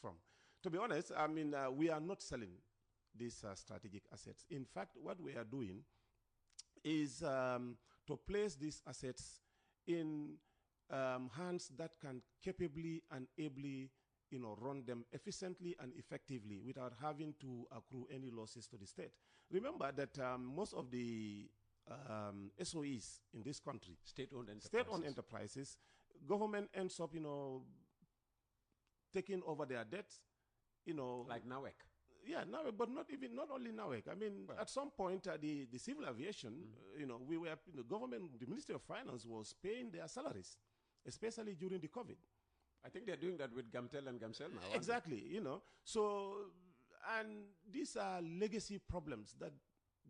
from. To be honest, I mean, we are not selling these strategic assets. In fact, what we are doing is to place these assets in hands that can capably and ably, run them efficiently and effectively without having to accrue any losses to the state. Remember that most of the SOEs in this country, state-owned enterprises, government ends up, taking over their debts, like NAWEC. Yeah, NAWEC, but not only NAWEC. I mean, at some point, the civil aviation, the government, the Ministry of Finance was paying their salaries, especially during the COVID. I think they're doing that with Gamtel and Gamcel now. Exactly, So, and these are legacy problems that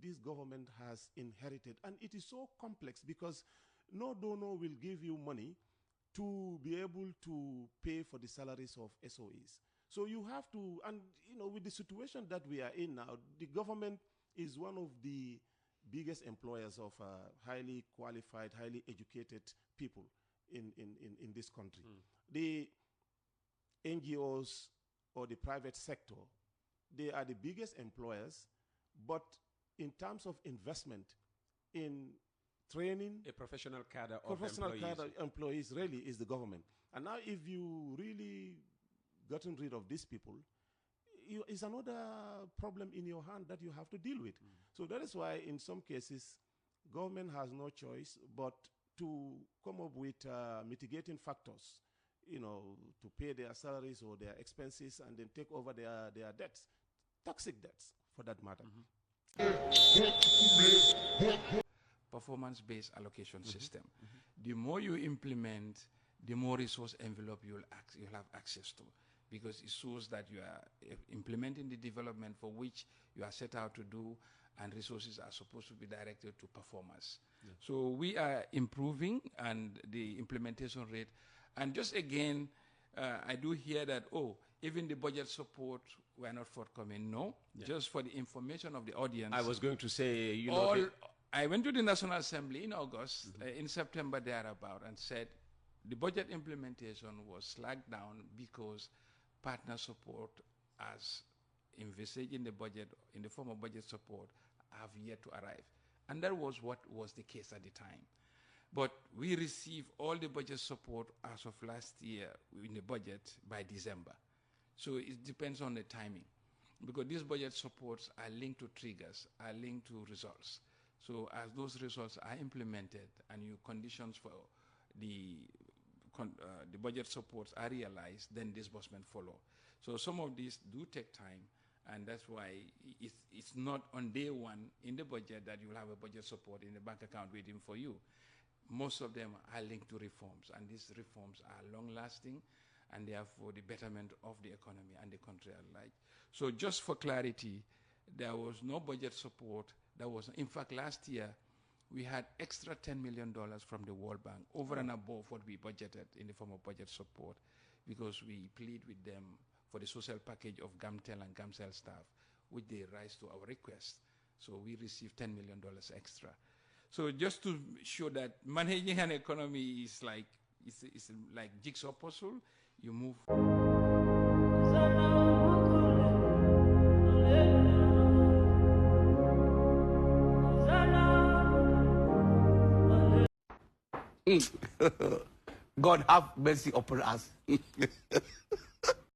this government has inherited. And it is so complex because no donor will give you money to be able to pay for the salaries of SOEs. So you have to, and with the situation that we are in now, the government is one of the biggest employers of highly qualified, highly educated people in this country. The NGOs or the private sector, they are the biggest employers, but in terms of investment in training, a professional cadre of employees really is the government. And now if you really gotten rid of these people, it's another problem in your hand that you have to deal with. So that is why in some cases, government has no choice but to come up with mitigating factors, to pay their salaries or their expenses and then take over their debts, toxic debts for that matter. Performance-based allocation system. The more you implement, the more resource envelope you'll have access to, because it shows that you are implementing the development for which you are set out to do, and resources are supposed to be directed to performers. So we are improving and the implementation rate. And just again, I do hear that, even the budget support were not forthcoming. No, just for the information of the audience. I was going to say, I went to the National Assembly in August, in September thereabout, and said the budget implementation was slacked down because partner support as envisaged in the budget, in the form of budget support, have yet to arrive. And that was what was the case at the time. But we received all the budget support as of last year in the budget by December. So it depends on the timing, because these budget supports are linked to triggers, are linked to results. So as those results are implemented and your conditions for the budget supports are realized, then disbursement follow. So some of these do take time, and that's why it's not on day one in the budget that you will have a budget support in the bank account waiting for you. Most of them are linked to reforms, and these reforms are long-lasting, and they are for the betterment of the economy and the country at large. So just for clarity, there was no budget support. In fact, last year, we had extra $10 million from the World Bank, over and above what we budgeted in the form of budget support, because we plead with them for the social package of Gamtel and Gamcel staff, which they rise to our request. So we received $10 million extra. So just to show that managing an economy is like, it's like jigsaw puzzle. You move. God have mercy upon us.